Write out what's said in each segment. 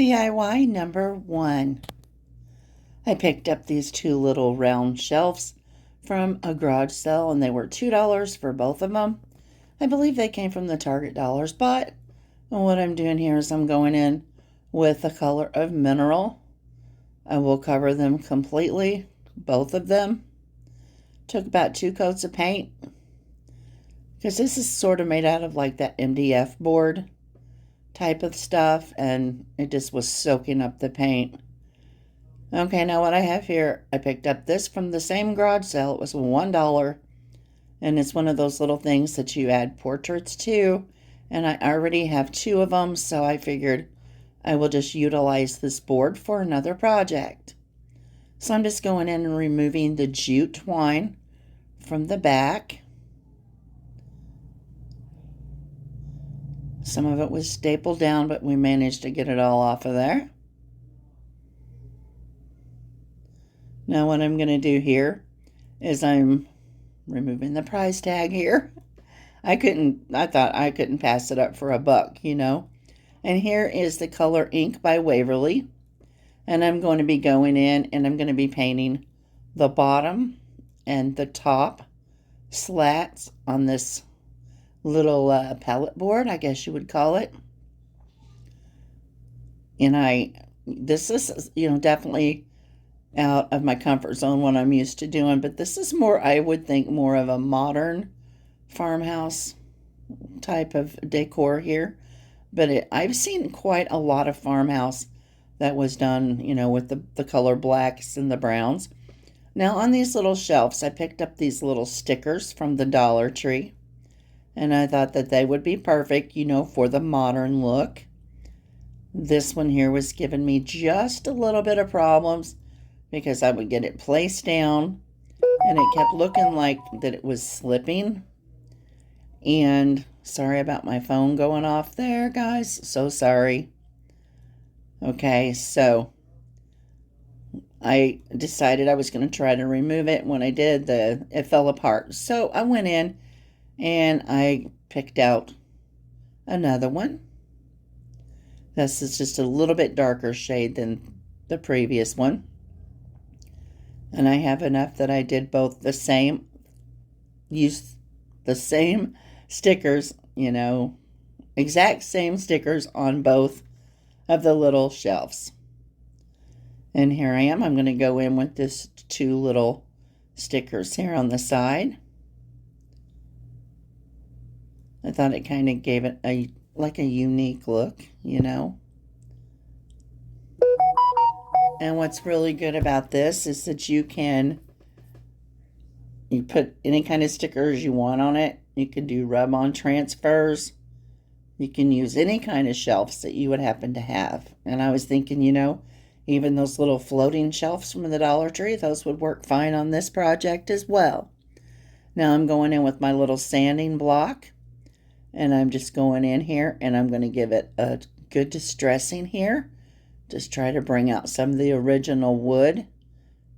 DIY number 1. I picked up these 2 little round shelves from a garage sale, and they were $2 for both of them. I believe they came from the Target dollars, but what I'm doing here is I'm going in with the color of mineral. I will cover them completely, both of them. Took about 2 coats of paint, because this is sort of made out of like that MDF board type of stuff, and it just was soaking up the paint. Okay, now what I have here, I picked up this from the same garage sale. It was $1, and it's one of those little things that you add portraits to, and I already have 2 of them, so I figured I will just utilize this board for another project. So I'm just going in and removing the jute twine from the back. Some of it was stapled down, but we managed to get it all off of there. Now what I'm going to do here is I'm removing the price tag here. I thought I couldn't pass it up for $1, you know. And here is the color ink by Waverly. And I'm going to be going in and I'm going to be painting the bottom and the top slats on this little palette board, I guess you would call it. And this is, definitely out of my comfort zone, what I'm used to doing, but this is more, I would think, more of a modern farmhouse type of decor here. But I've seen quite a lot of farmhouse that was done, with the color blacks and the browns. Now on these little shelves, I picked up these little stickers from the Dollar Tree, and I thought that they would be perfect, for the modern look. This one here was giving me just a little bit of problems, because I would get it placed down and it kept looking like that it was slipping. And sorry about my phone going off there, guys. So sorry. Okay, so I decided I was going to try to remove it. When I did, it fell apart. So I went in and I picked out another one. This is just a little bit darker shade than the previous one. And I have enough that I did both use the same stickers, exact same stickers on both of the little shelves. And here I am. I'm going to go in with this 2 little stickers here on the side. I thought it kind of gave it a unique look, And what's really good about this is that you put any kind of stickers you want on it. You can do rub-on transfers. You can use any kind of shelves that you would happen to have. And I was thinking, even those little floating shelves from the Dollar Tree, those would work fine on this project as well. Now I'm going in with my little sanding block. And I'm just going in here and I'm going to give it a good distressing here. Just try to bring out some of the original wood.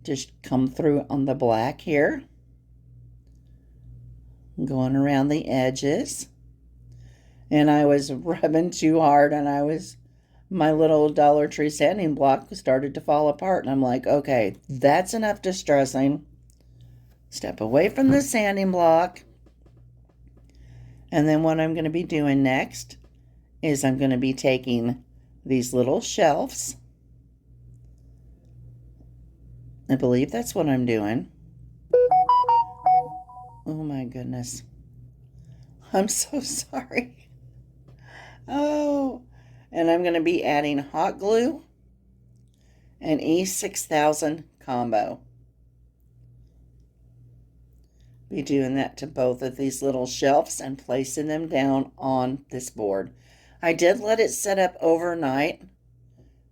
Just come through on the black here. Going around the edges. And I was rubbing too hard, and my little Dollar Tree sanding block started to fall apart. And I'm like, okay, that's enough distressing. Step away from the sanding block. And then what I'm going to be doing next is I'm going to be taking these little shelves. I believe that's what I'm doing. Oh my goodness. I'm so sorry. Oh, and I'm going to be adding hot glue and E6000 combo. Be doing that to both of these little shelves and placing them down on this board. I did let it set up overnight,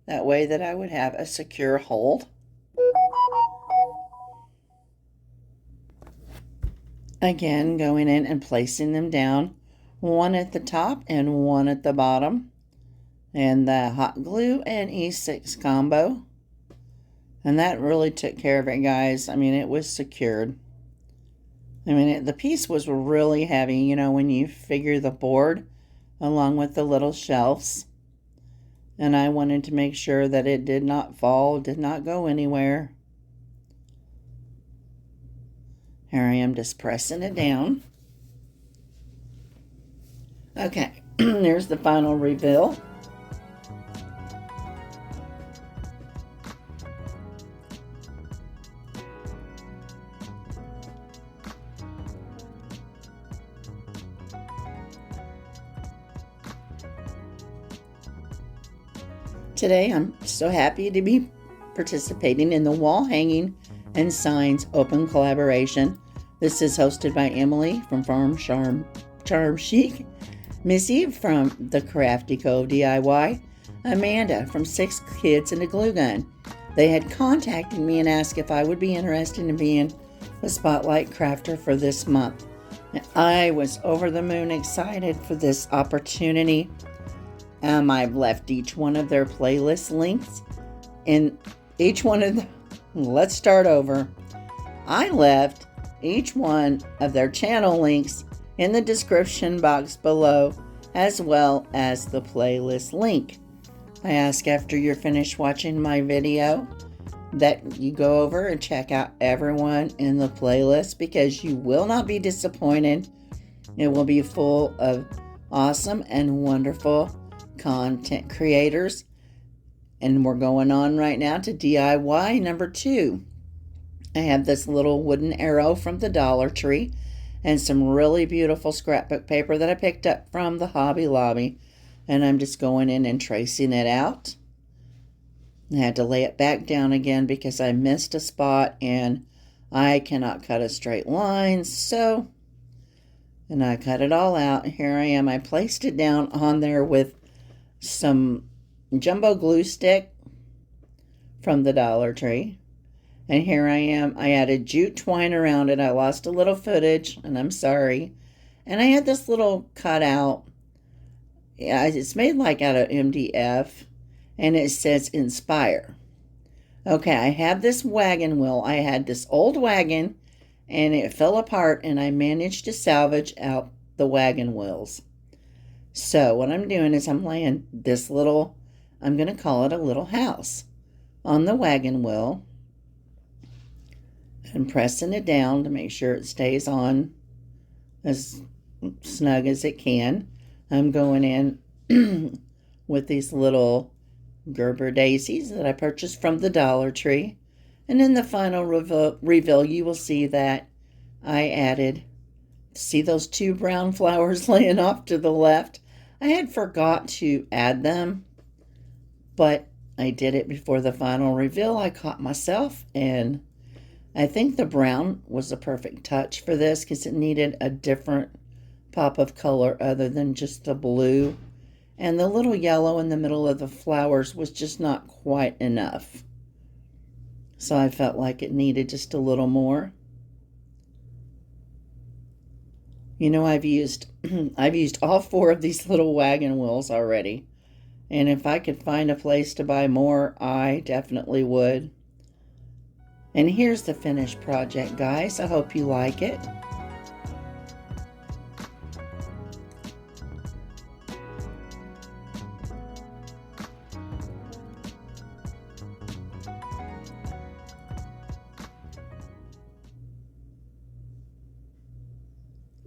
that way that I would have a secure hold. Again, going in and placing them down, one at the top and one at the bottom. And the hot glue and E6 combo. And that really took care of it, guys. I mean, it was secured. I mean, the piece was really heavy, when you figure the board along with the little shelves. And I wanted to make sure that it did not fall, did not go anywhere. Here I am just pressing it down. Okay, there's the final reveal. Today, I'm so happy to be participating in the wall hanging and signs open collaboration. This is hosted by Emily from Farm Charm Chic, Missy from the Crafty Cove DIY, Amanda from 6 Kids and a Glue Gun. They had contacted me and asked if I would be interested in being the Spotlight Crafter for this month. I was over the moon excited for this opportunity. I've left each one of their playlist links in each one of the... Let's start over. I left each one of their channel links in the description box below, as well as the playlist link. I ask after you're finished watching my video that you go over and check out everyone in the playlist, because you will not be disappointed. It will be full of awesome and wonderful content creators. And we're going on right now to DIY number 2. I have this little wooden arrow from the Dollar Tree and some really beautiful scrapbook paper that I picked up from the Hobby Lobby. And I'm just going in and tracing it out. I had to lay it back down again because I missed a spot and I cannot cut a straight line. And I cut it all out. Here I am. I placed it down on there with some jumbo glue stick from the Dollar Tree. And here I am. I added jute twine around it. I lost a little footage, and I'm sorry. And I had this little cutout. Yeah, it's made like out of MDF, and it says Inspire. Okay, I have this wagon wheel. I had this old wagon, and it fell apart, and I managed to salvage out the wagon wheels. So what I'm doing is I'm laying this little, I'm going to call it a little house, on the wagon wheel and pressing it down to make sure it stays on as snug as it can. I'm going in with these little Gerber daisies that I purchased from the Dollar Tree. And in the final reveal, you will see that I added, see those 2 brown flowers laying off to the left? I had forgot to add them, but I did it before the final reveal. I caught myself, and I think the brown was a perfect touch for this because it needed a different pop of color other than just the blue. And the little yellow in the middle of the flowers was just not quite enough. So I felt like it needed just a little more. You know, I've used all 4 of these little wagon wheels already. And if I could find a place to buy more, I definitely would. And here's the finished project, guys. I hope you like it.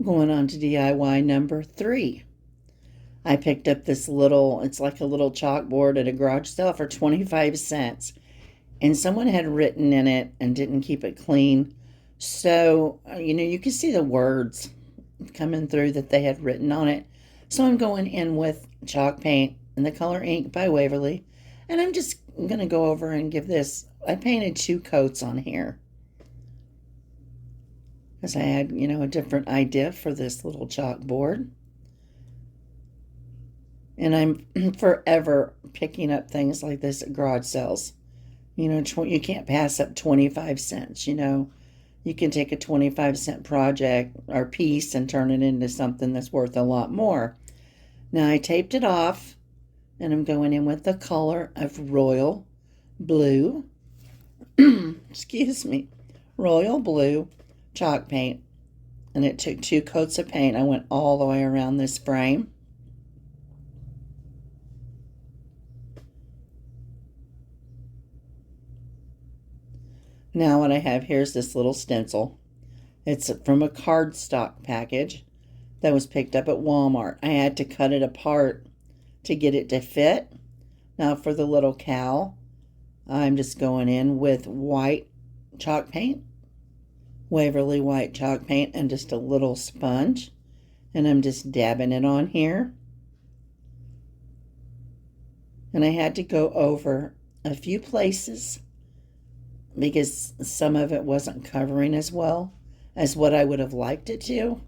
Going on to DIY number 3. I picked up this little, it's like a little chalkboard at a garage sale for 25 cents. And someone had written in it and didn't keep it clean. So, you can see the words coming through that they had written on it. So I'm going in with chalk paint and the color ink by Waverly. And I'm just going to go over and give this, I painted 2 coats on here. Because I had, a different idea for this little chalkboard. And I'm forever picking up things like this at garage sales. You can't pass up 25 cents, You can take a 25-cent project or piece and turn it into something that's worth a lot more. Now I taped it off, and I'm going in with the color of royal blue. Excuse me. Royal blue chalk paint. And it took 2 coats of paint. I went all the way around this frame. Now what I have here is this little stencil. It's from a cardstock package that was picked up at Walmart. I had to cut it apart to get it to fit. Now for the little cow, I'm just going in with white chalk paint, Waverly white chalk paint, and just a little sponge. And I'm just dabbing it on here. And I had to go over a few places because some of it wasn't covering as well as what I would have liked it to.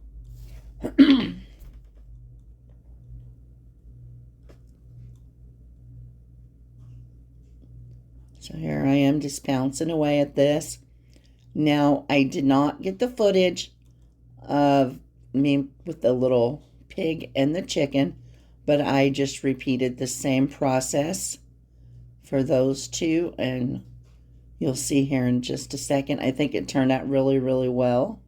So here I am just pouncing away at this. Now, I did not get the footage of me with the little pig and the chicken, but I just repeated the same process for those two, and you'll see here in just a second. I think it turned out really, really well.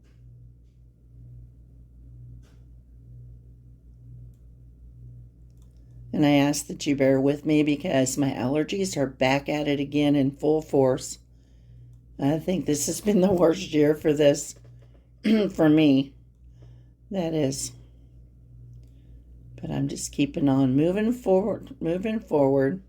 And I ask that you bear with me because my allergies are back at it again in full force. I think this has been the worst year for this, for me. That is. But I'm just keeping on moving forward, moving forward.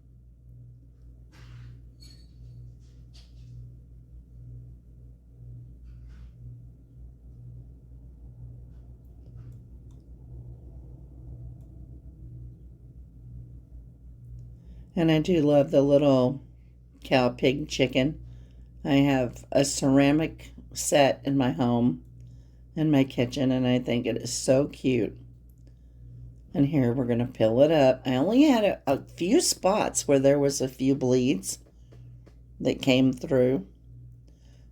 And I do love the little cow, pig, chicken. I have a ceramic set in my home, in my kitchen, and I think it is so cute. And here we're going to peel it up. I only had a few spots where there was a few bleeds that came through,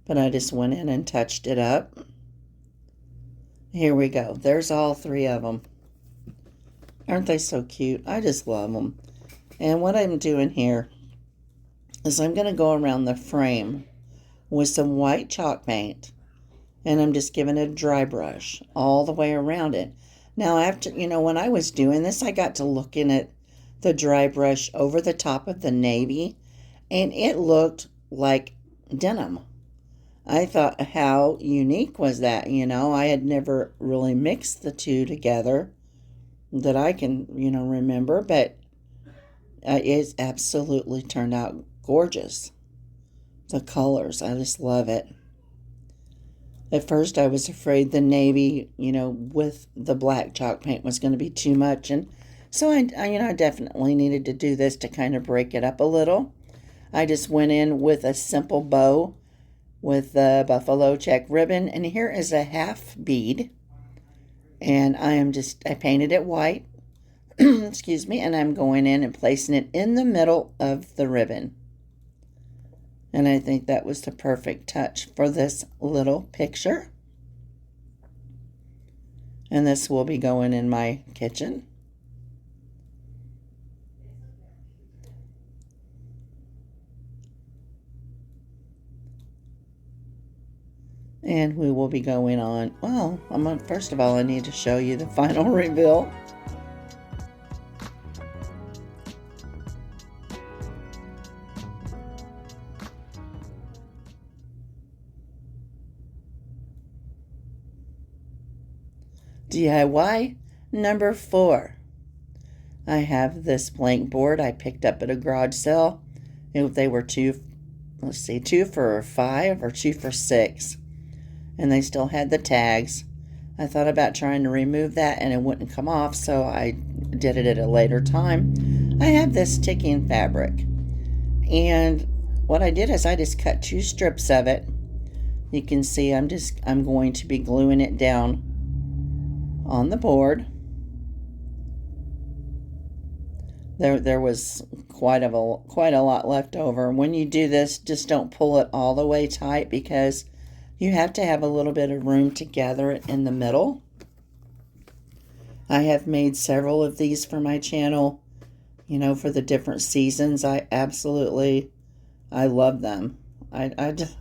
but I just went in and touched it up. Here we go. There's all three of them. Aren't they so cute? I just love them. And what I'm doing here is I'm going to go around the frame with some white chalk paint, and I'm just giving it a dry brush all the way around it. Now, after, when I was doing this, I got to looking at the dry brush over the top of the navy, and it looked like denim. I thought, how unique was that? I had never really mixed the two together that I can, remember, but it's absolutely turned out gorgeous. The colors, I just love it. At first, I was afraid the navy, with the black chalk paint was going to be too much. And so I definitely needed to do this to kind of break it up a little. I just went in with a simple bow with the buffalo check ribbon. And here is a half bead. And I painted it white. Excuse me. And I'm going in and placing it in the middle of the ribbon. And I think that was the perfect touch for this little picture. And this will be going in my kitchen. And we will be going on, first of all, I need to show you the final reveal. DIY number 4. I have this blank board I picked up at a garage sale. They were 2 for $5 or 2 for $6. And they still had the tags. I thought about trying to remove that and it wouldn't come off, so I did it at a later time. I have this ticking fabric. And what I did is I just cut 2 strips of it. You can see I'm going to be gluing it down on the board. There was quite a lot left over. When you do this, just don't pull it all the way tight because you have to have a little bit of room to gather it in the middle. I have made several of these for my channel, for the different seasons. I love them. The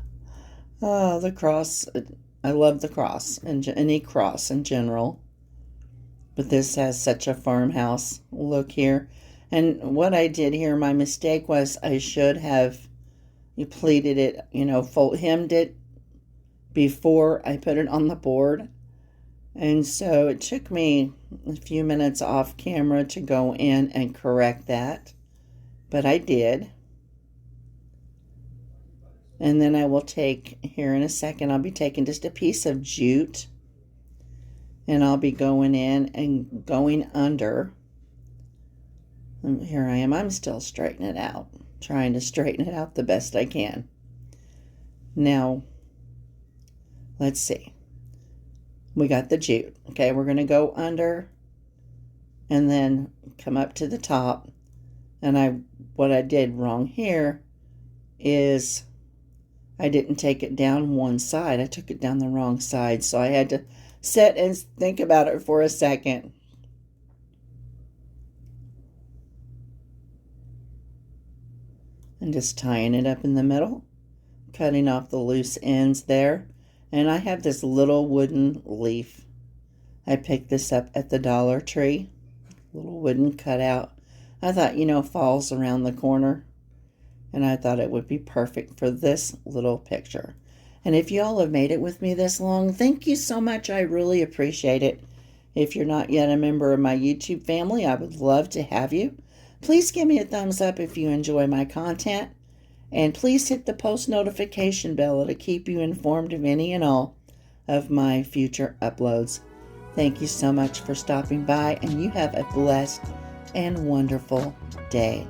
cross, I love the cross, and any cross in general. But this has such a farmhouse look here. And what I did here, my mistake was I should have You pleated it, hemmed it before I put it on the board. And so it took me a few minutes off camera to go in and correct that. But I did. And then I will take, here in a second, I'll be taking just a piece of jute. And I'll be going in and going under. And here I am. I'm still straightening it out. Trying to straighten it out the best I can. Now, let's see. We got the jute. Okay, we're going to go under and then come up to the top. And what I did wrong here is I didn't take it down one side. I took it down the wrong side. So I had to sit and think about it for a second. And just tying it up in the middle, cutting off the loose ends there. And I have this little wooden leaf. I picked this up at the Dollar Tree. Little wooden cutout. I thought, fall's around the corner. And I thought it would be perfect for this little picture. And if y'all have made it with me this long, thank you so much. I really appreciate it. If you're not yet a member of my YouTube family, I would love to have you. Please give me a thumbs up if you enjoy my content. And please hit the post notification bell to keep you informed of any and all of my future uploads. Thank you so much for stopping by, and you have a blessed and wonderful day.